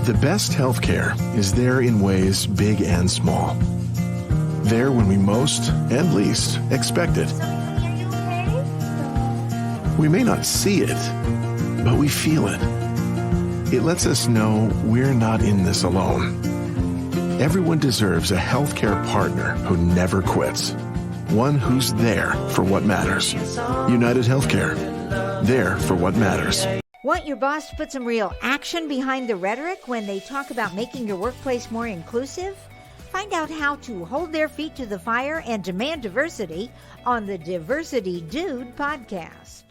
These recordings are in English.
The best healthcare is there in ways big and small. There when we most and least expect it. We may not see it, but we feel it. It lets us know we're not in this alone. Everyone deserves a healthcare partner who never quits. One who's there for what matters. United Healthcare. There for what matters. Want your boss to put some real action behind the rhetoric when they talk about making your workplace more inclusive? Find out how to hold their feet to the fire and demand diversity on the Diversity Dude podcast.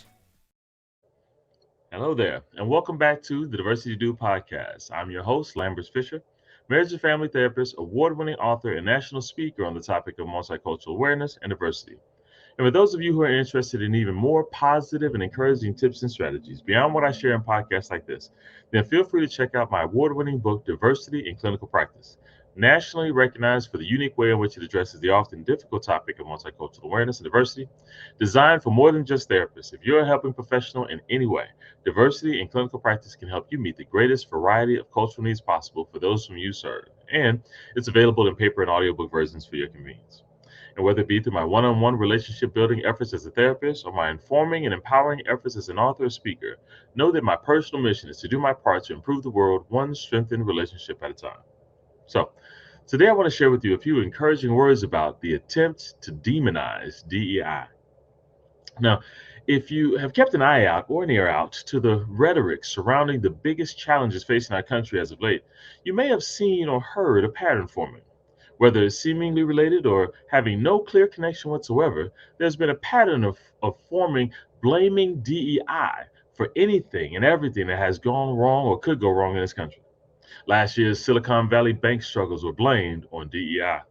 Hello there, and welcome back to the Diversity Dude podcast. I'm your host, Lambert Fisher, marriage and family therapist, award-winning author, and national speaker on the topic of multicultural awareness and diversity. And for those of you who are interested in even more positive and encouraging tips and strategies beyond what I share in podcasts like this, then feel free to check out my award-winning book, Diversity in Clinical Practice, nationally recognized for the unique way in which it addresses the often difficult topic of multicultural awareness and diversity, designed for more than just therapists. If you're a helping professional in any way, Diversity in Clinical Practice can help you meet the greatest variety of cultural needs possible for those whom you serve. And it's available in paper and audiobook versions for your convenience. And whether it be through my one-on-one relationship building efforts as a therapist or my informing and empowering efforts as an author or speaker, know that my personal mission is to do my part to improve the world one strengthened relationship at a time. So, today I want to share with you a few encouraging words about the attempt to demonize DEI. Now, if you have kept an eye out or an ear out to the rhetoric surrounding the biggest challenges facing our country as of late, you may have seen or heard a pattern forming. Whether it's seemingly related or having no clear connection whatsoever, there's been a pattern of forming blaming DEI for anything and everything that has gone wrong or could go wrong in this country. Last year's Silicon Valley bank struggles were blamed on DEI.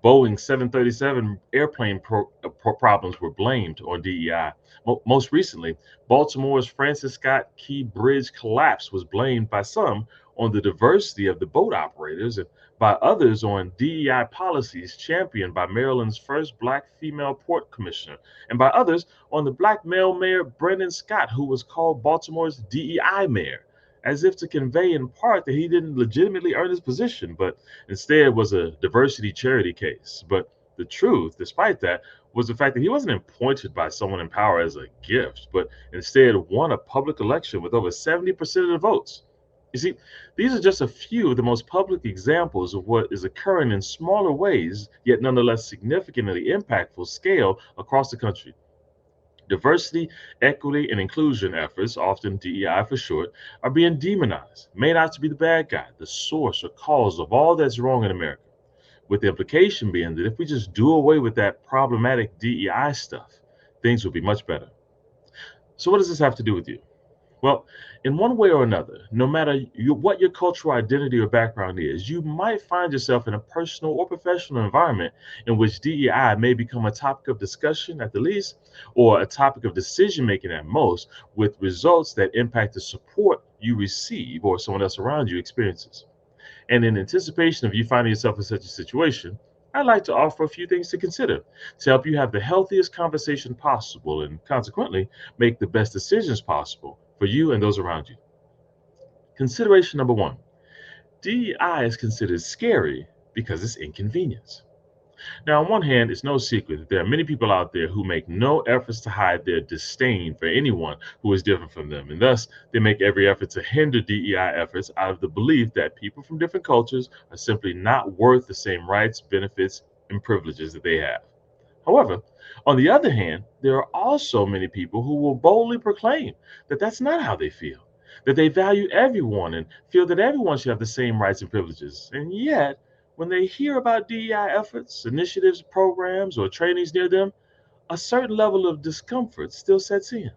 Boeing 737 airplane problems were blamed on DEI. Most recently, Baltimore's Francis Scott Key Bridge collapse was blamed by some on the diversity of the boat operators and by others on DEI policies championed by Maryland's first Black female port commissioner, and by others on the Black male mayor Brendan Scott, who was called Baltimore's DEI mayor, as if to convey in part that he didn't legitimately earn his position, but instead was a diversity charity case. But the truth, despite that, was the fact that he wasn't appointed by someone in power as a gift, but instead won a public election with over 70% of the votes. You see, these are just a few of the most public examples of what is occurring in smaller ways, yet nonetheless significantly impactful scale across the country. Diversity, equity, and inclusion efforts, often DEI for short, are being demonized, made out to be the bad guy, the source or cause of all that's wrong in America, with the implication being that if we just do away with that problematic DEI stuff, things will be much better. So what does this have to do with you? Well, in one way or another, no matter what your cultural identity or background is, you might find yourself in a personal or professional environment in which DEI may become a topic of discussion at the least, or a topic of decision-making at most, with results that impact the support you receive or someone else around you experiences. And in anticipation of you finding yourself in such a situation, I'd like to offer a few things to consider to help you have the healthiest conversation possible and consequently make the best decisions possible for you and those around you. Consideration number one, DEI is considered scary because it's inconvenience. Now, on one hand, it's no secret that there are many people out there who make no efforts to hide their disdain for anyone who is different from them, and thus they make every effort to hinder DEI efforts out of the belief that people from different cultures are simply not worth the same rights, benefits, and privileges that they have. However, on the other hand, there are also many people who will boldly proclaim that that's not how they feel, that they value everyone and feel that everyone should have the same rights and privileges. And yet, when they hear about DEI efforts, initiatives, programs, or trainings near them, a certain level of discomfort still sets in.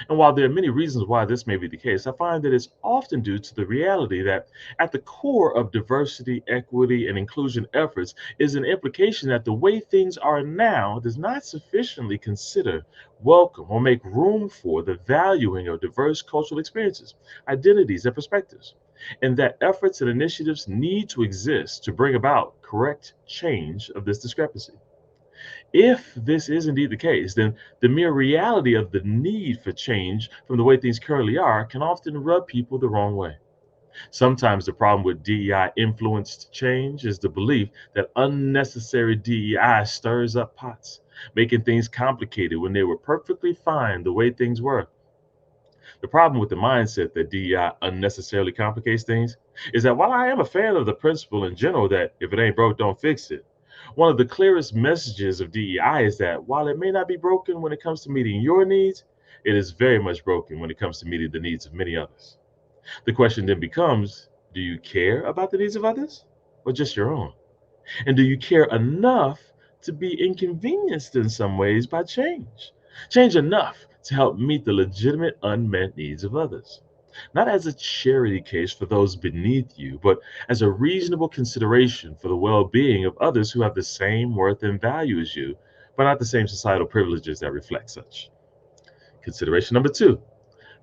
And while there are many reasons why this may be the case, I find that it's often due to the reality that at the core of diversity, equity, and inclusion efforts is an implication that the way things are now does not sufficiently consider, welcome, or make room for the valuing of diverse cultural experiences, identities, and perspectives, and that efforts and initiatives need to exist to bring about correct change of this discrepancy. If this is indeed the case, then the mere reality of the need for change from the way things currently are can often rub people the wrong way. Sometimes the problem with DEI influenced change is the belief that unnecessary DEI stirs up pots, making things complicated when they were perfectly fine the way things were. The problem with the mindset that DEI unnecessarily complicates things is that while I am a fan of the principle in general that if it ain't broke, don't fix it, one of the clearest messages of DEI is that while it may not be broken when it comes to meeting your needs, it is very much broken when it comes to meeting the needs of many others. The question then becomes, do you care about the needs of others or just your own? And do you care enough to be inconvenienced in some ways by change? Change enough to help meet the legitimate unmet needs of others. Not as a charity case for those beneath you, but as a reasonable consideration for the well being of others who have the same worth and value as you, but not the same societal privileges that reflect such. Consideration number two,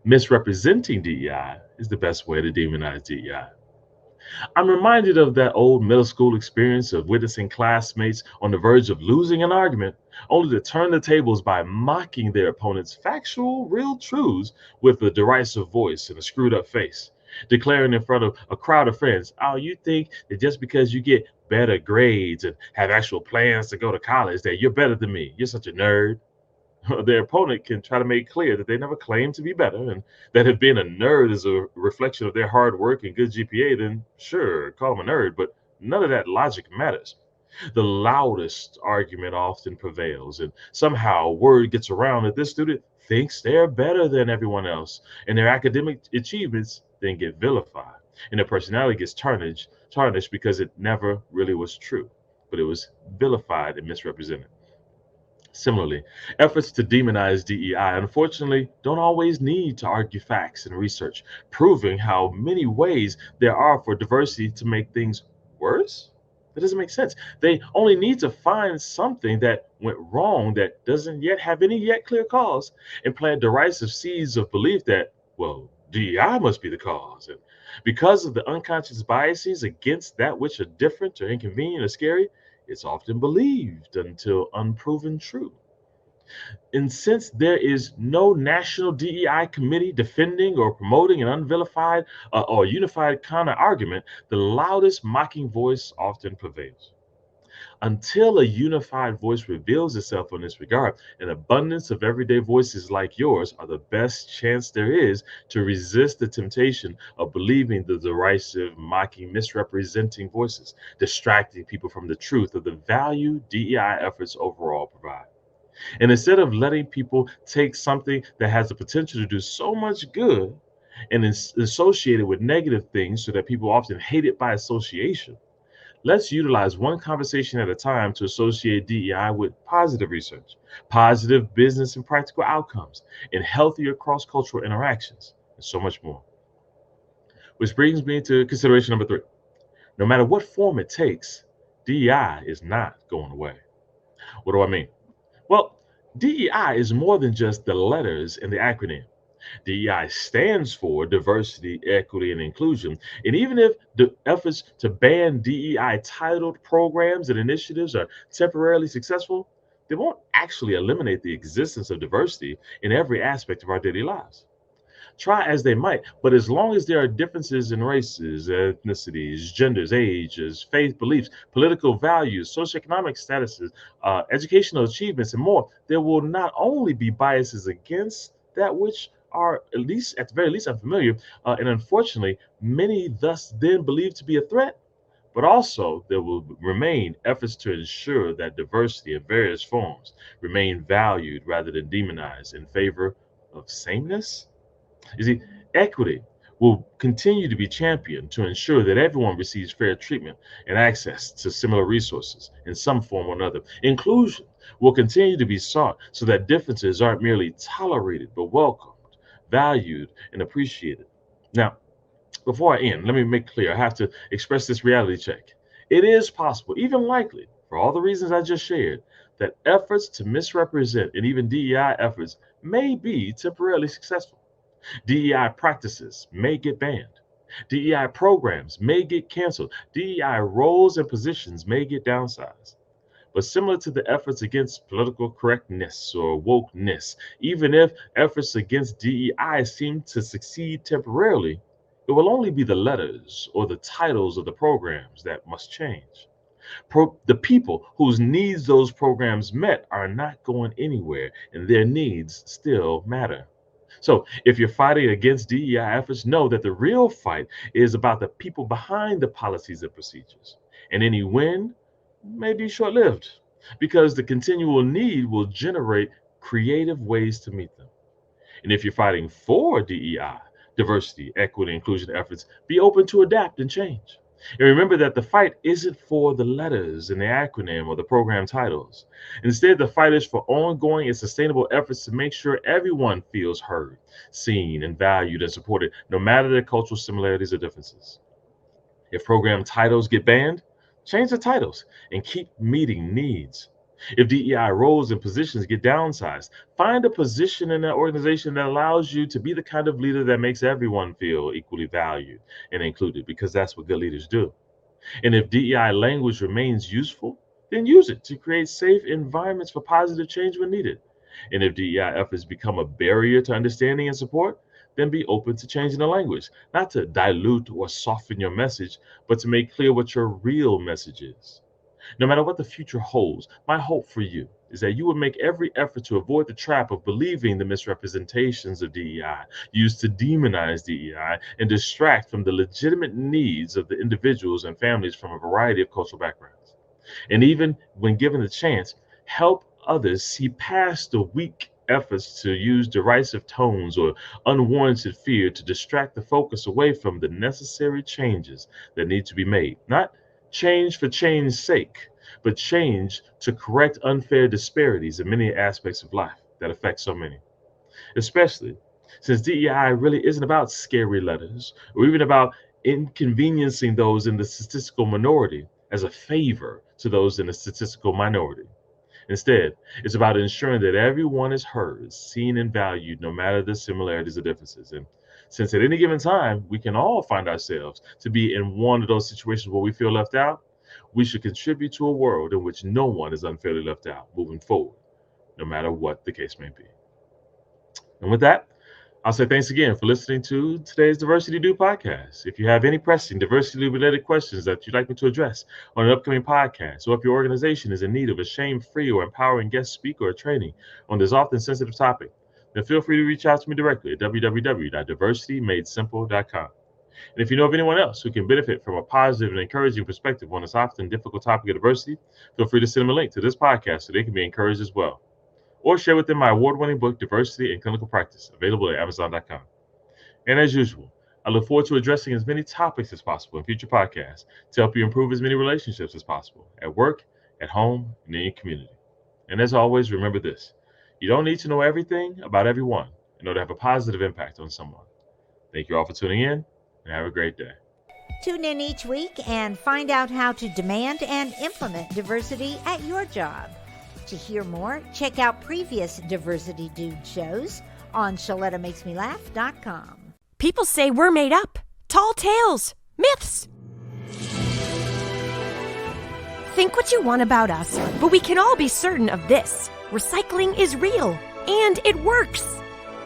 misrepresenting DEI is the best way to demonize DEI. I'm reminded of that old middle school experience of witnessing classmates on the verge of losing an argument, only to turn the tables by mocking their opponent's factual, real truths with a derisive voice and a screwed up face, declaring in front of a crowd of friends, oh, you think that just because you get better grades and have actual plans to go to college that you're better than me. You're such a nerd. Their opponent can try to make clear that they never claimed to be better and that if being a nerd is a reflection of their hard work and good GPA, then sure, call them a nerd, but none of that logic matters. The loudest argument often prevails, and somehow word gets around that this student thinks they're better than everyone else, and their academic achievements then get vilified, and their personality gets tarnished because it never really was true, but it was vilified and misrepresented. Similarly, efforts to demonize DEI unfortunately don't always need to argue facts and research, proving how many ways there are for diversity to make things worse. That doesn't make sense. They only need to find something that went wrong that doesn't yet have any yet clear cause and plant derisive seeds of belief that, well, DEI must be the cause. And because of the unconscious biases against that which are different or inconvenient or scary, it's often believed until unproven true. And since there is no national DEI committee defending or promoting an unvilified or unified counter argument, the loudest mocking voice often prevails. Until a unified voice reveals itself in this regard, an abundance of everyday voices like yours are the best chance there is to resist the temptation of believing the derisive, mocking, misrepresenting voices, distracting people from the truth of the value DEI efforts overall provide. And instead of letting people take something that has the potential to do so much good and associate it with negative things so that people often hate it by association, let's utilize one conversation at a time to associate DEI with positive research, positive business and practical outcomes, and healthier cross-cultural interactions, and so much more. Which brings me to consideration number three. No matter what form it takes, DEI is not going away. What do I mean? Well, DEI is more than just the letters in the acronym. DEI stands for diversity, equity, and inclusion. And even if the efforts to ban DEI titled programs and initiatives are temporarily successful, they won't actually eliminate the existence of diversity in every aspect of our daily lives. Try as they might, but as long as there are differences in races, ethnicities, genders, ages, faith beliefs, political values, socioeconomic statuses, educational achievements, and more, there will not only be biases against that which are at the very least unfamiliar, and unfortunately, many thus then believed to be a threat, but also there will remain efforts to ensure that diversity in various forms remain valued rather than demonized in favor of sameness. You see, equity will continue to be championed to ensure that everyone receives fair treatment and access to similar resources in some form or another. Inclusion will continue to be sought so that differences aren't merely tolerated but welcomed, valued, and appreciated. Now, before I end, let me make clear I have to express this reality check. It is possible, even likely, for all the reasons I just shared, that efforts to misrepresent and even DEI efforts may be temporarily successful. DEI practices may get banned. DEI programs may get canceled. DEI roles and positions may get downsized. But similar to the efforts against political correctness or wokeness, even if efforts against DEI seem to succeed temporarily, it will only be the letters or the titles of the programs that must change. The people whose needs those programs met are not going anywhere, and their needs still matter. So, if you're fighting against DEI efforts, know that the real fight is about the people behind the policies and procedures. And any win may be short lived because the continual need will generate creative ways to meet them. And if you're fighting for DEI, diversity, equity, inclusion efforts, be open to adapt and change. And remember that the fight isn't for the letters in the acronym or the program titles. Instead, the fight is for ongoing and sustainable efforts to make sure everyone feels heard, seen, and valued and supported, no matter their cultural similarities or differences. If program titles get banned, change the titles and keep meeting needs. If DEI roles and positions get downsized, find a position in that organization that allows you to be the kind of leader that makes everyone feel equally valued and included, because that's what good leaders do. And if DEI language remains useful, then use it to create safe environments for positive change when needed. And if DEI efforts become a barrier to understanding and support, then be open to changing the language, not to dilute or soften your message, but to make clear what your real message is. No matter what the future holds, my hope for you is that you will make every effort to avoid the trap of believing the misrepresentations of DEI used to demonize DEI and distract from the legitimate needs of the individuals and families from a variety of cultural backgrounds. And even when given the chance, help others see past the weak efforts to use derisive tones or unwarranted fear to distract the focus away from the necessary changes that need to be made. Not change for change's sake, but change to correct unfair disparities in many aspects of life that affect so many. Especially since DEI really isn't about scary letters or even about inconveniencing those in the statistical minority as a favor to those in the statistical minority. Instead, it's about ensuring that everyone is heard, seen, and valued, no matter the similarities or differences. And since at any given time, we can all find ourselves to be in one of those situations where we feel left out, we should contribute to a world in which no one is unfairly left out moving forward, no matter what the case may be. And with that, I'll say thanks again for listening to today's Diversity Do podcast. If you have any pressing diversity-related questions that you'd like me to address on an upcoming podcast, or if your organization is in need of a shame-free or empowering guest speaker or training on this often sensitive topic, then feel free to reach out to me directly at www.diversitymadesimple.com. And if you know of anyone else who can benefit from a positive and encouraging perspective on this often difficult topic of diversity, feel free to send them a link to this podcast so they can be encouraged as well. Or share with them my award-winning book, Diversity in Clinical Practice, available at Amazon.com. And as usual, I look forward to addressing as many topics as possible in future podcasts to help you improve as many relationships as possible at work, at home, and in your community. And as always, remember this: you don't need to know everything about everyone in order to have a positive impact on someone. Thank you all for tuning in, and have a great day. Tune in each week and find out how to demand and implement diversity at your job. To hear more, check out previous Diversity Dude shows on ShalettaMakesMeLaugh.com. People say we're made up. Tall tales. Myths. Think what you want about us, but we can all be certain of this. Recycling is real, and it works.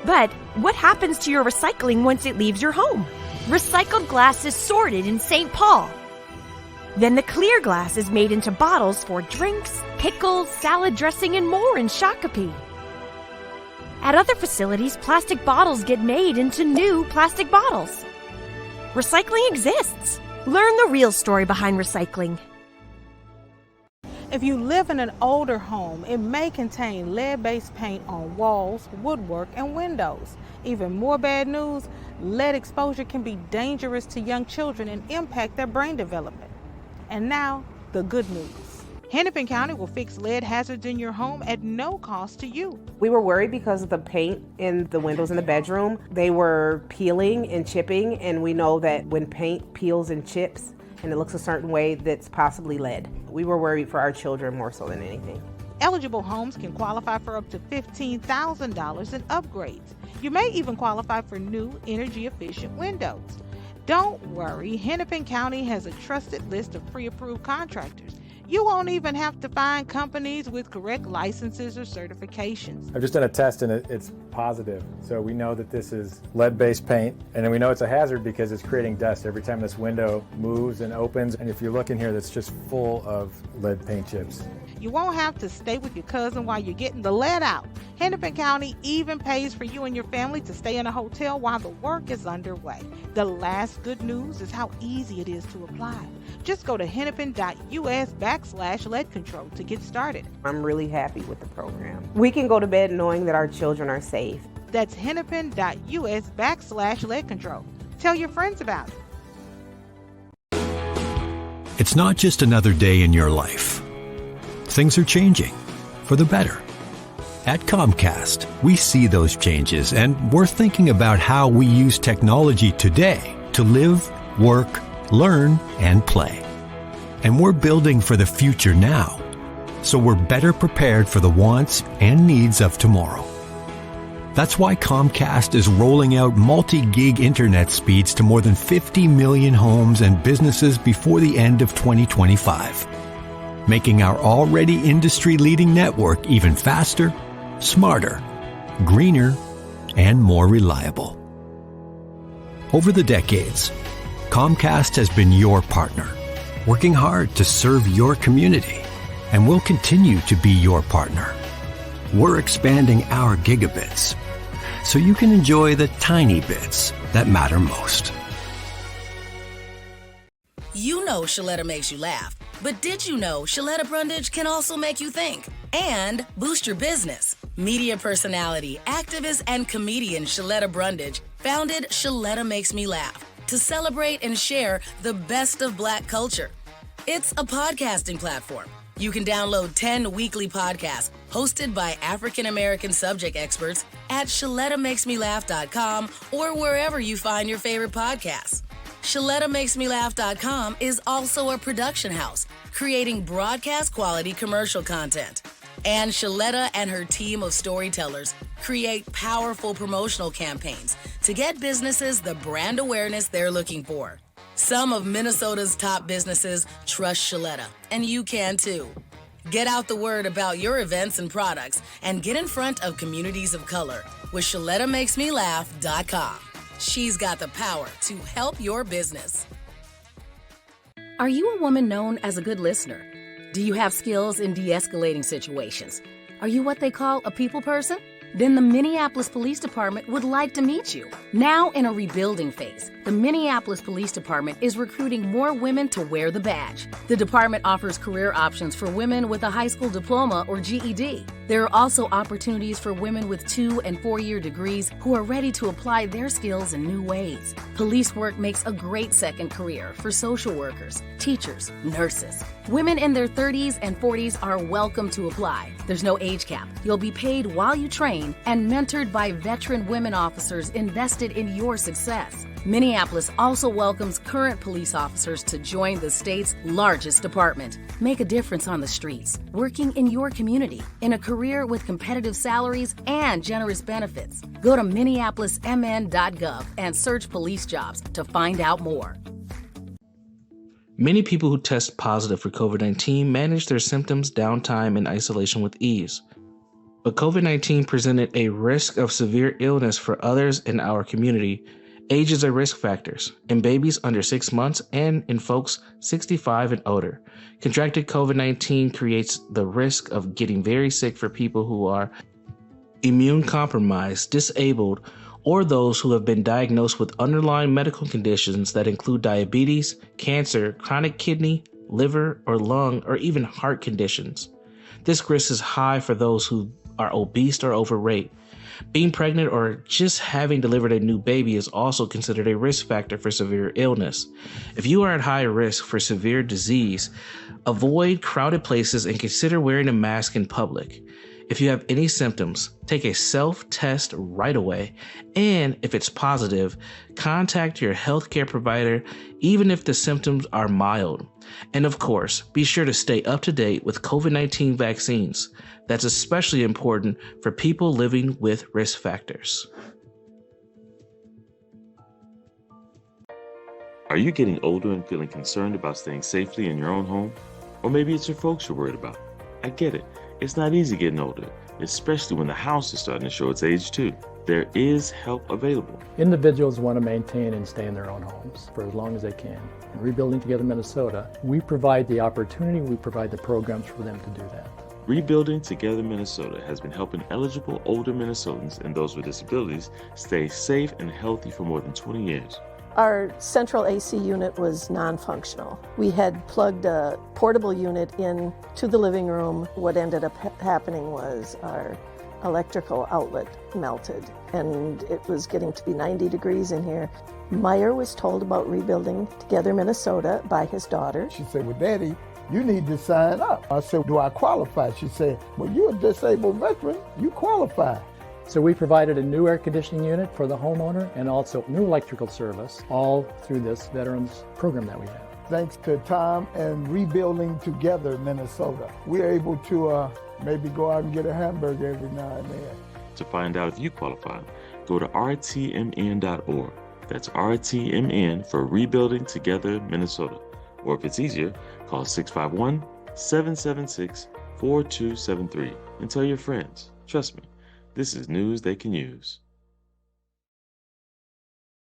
But what happens to your recycling once it leaves your home? Recycled glass is sorted in St. Paul. Then the clear glass is made into bottles for drinks, pickles, salad dressing, and more in Shakopee. At other facilities, plastic bottles get made into new plastic bottles. Recycling exists. Learn the real story behind recycling. If you live in an older home, it may contain lead-based paint on walls, woodwork, and windows. Even more bad news, lead exposure can be dangerous to young children and impact their brain development. And now, the good news. Hennepin County will fix lead hazards in your home at no cost to you. We were worried because of the paint in the windows in the bedroom. They were peeling and chipping, and we know that when paint peels and chips and it looks a certain way, that's possibly lead. We were worried for our children more so than anything. Eligible homes can qualify for up to $15,000 in upgrades. You may even qualify for new energy-efficient windows. Don't worry, Hennepin County has a trusted list of pre-approved contractors. You won't even have to find companies with correct licenses or certifications. I've just done a test and it's positive. So we know that this is lead-based paint, and then we know it's a hazard because it's creating dust every time this window moves and opens. And if you look in here, that's just full of lead paint chips. You won't have to stay with your cousin while you're getting the lead out. Hennepin County even pays for you and your family to stay in a hotel while the work is underway. The last good news is how easy it is to apply. Just go to hennepin.us/lead control to get started. I'm really happy with the program. We can go to bed knowing that our children are safe. That's hennepin.us/lead control. Tell your friends about it. It's not just another day in your life. Things are changing for the better. At Comcast, we see those changes, and we're thinking about how we use technology today to live, work, learn, and play. And we're building for the future now, so we're better prepared for the wants and needs of tomorrow. That's why Comcast is rolling out multi-gig internet speeds to more than 50 million homes and businesses before the end of 2025, making our already industry-leading network even faster, smarter, greener, and more reliable. Over the decades, Comcast has been your partner, working hard to serve your community, and will continue to be your partner. We're expanding our gigabits so you can enjoy the tiny bits that matter most. You know Shaletta makes you laugh, but did you know Shaletta Brundage can also make you think and boost your business? Media personality, activist, and comedian Shaletta Brundage founded Shaletta Makes Me Laugh to celebrate and share the best of Black culture. It's a podcasting platform. You can download 10 weekly podcasts hosted by African-American subject experts at ShalettaMakesMeLaugh.com or wherever you find your favorite podcasts. ShalettaMakesMeLaugh.com is also a production house, creating broadcast-quality commercial content. And Shaletta and her team of storytellers create powerful promotional campaigns to get businesses the brand awareness they're looking for. Some of Minnesota's top businesses trust Shaletta, and you can too. Get out the word about your events and products and get in front of communities of color with ShalettaMakesMeLaugh.com. She's got the power to help your business. Are you a woman known as a good listener? Do you have skills in de-escalating situations? Are you what they call a people person? Then the Minneapolis Police Department would like to meet you. Now in a rebuilding phase, the Minneapolis Police Department is recruiting more women to wear the badge. The department offers career options for women with a high school diploma or GED. There are also opportunities for women with 2- and 4-year degrees who are ready to apply their skills in new ways. Police work makes a great second career for social workers, teachers, nurses. Women in their 30s and 40s are welcome to apply. There's no age cap. You'll be paid while you train and mentored by veteran women officers invested in your success. Minneapolis also welcomes current police officers to join the state's largest department. Make a difference on the streets, working in your community, in a career with competitive salaries and generous benefits. Go to minneapolismn.gov and search police jobs to find out more. Many people who test positive for COVID-19 manage their symptoms, downtime, and isolation with ease. But COVID-19 presented a risk of severe illness for others in our community. Ages are risk factors in babies under 6 months and in folks 65 and older. Contracted COVID-19 creates the risk of getting very sick for people who are immune compromised, disabled, or those who have been diagnosed with underlying medical conditions that include diabetes, cancer, chronic kidney, liver, or lung, or even heart conditions. This risk is high for those who are obese or overweight. Being pregnant or just having delivered a new baby is also considered a risk factor for severe illness. If you are at high risk for severe disease, avoid crowded places and consider wearing a mask in public. If you have any symptoms, take a self-test right away, and if it's positive, contact your healthcare provider even if the symptoms are mild. And of course, be sure to stay up to date with COVID-19 vaccines. That's especially important for people living with risk factors. Are you getting older and feeling concerned about staying safely in your own home? Or maybe it's your folks you're worried about. I get it. It's not easy getting older, especially when the house is starting to show its age too. There is help available. Individuals want to maintain and stay in their own homes for as long as they can. In Rebuilding Together Minnesota, we provide the opportunity, we provide the programs for them to do that. Rebuilding Together Minnesota has been helping eligible older Minnesotans and those with disabilities stay safe and healthy for more than 20 years. Our central AC unit was non-functional. We had plugged a portable unit in to the living room. What ended up happening was our electrical outlet melted, and it was getting to be 90 degrees in here. Meyer was told about Rebuilding Together Minnesota by his daughter. She said, well, Daddy, you need to sign up. I said, do I qualify? She said, well, you're a disabled veteran. You qualify. So we provided a new air conditioning unit for the homeowner and also new electrical service, all through this veterans program that we have. Thanks to Tom and Rebuilding Together Minnesota, we're able to maybe go out and get a hamburger every now and then. To find out if you qualify, go to rtmn.org. That's RTMN for Rebuilding Together Minnesota. Or if it's easier, call 651-776-4273 and tell your friends. Trust me, this is news they can use.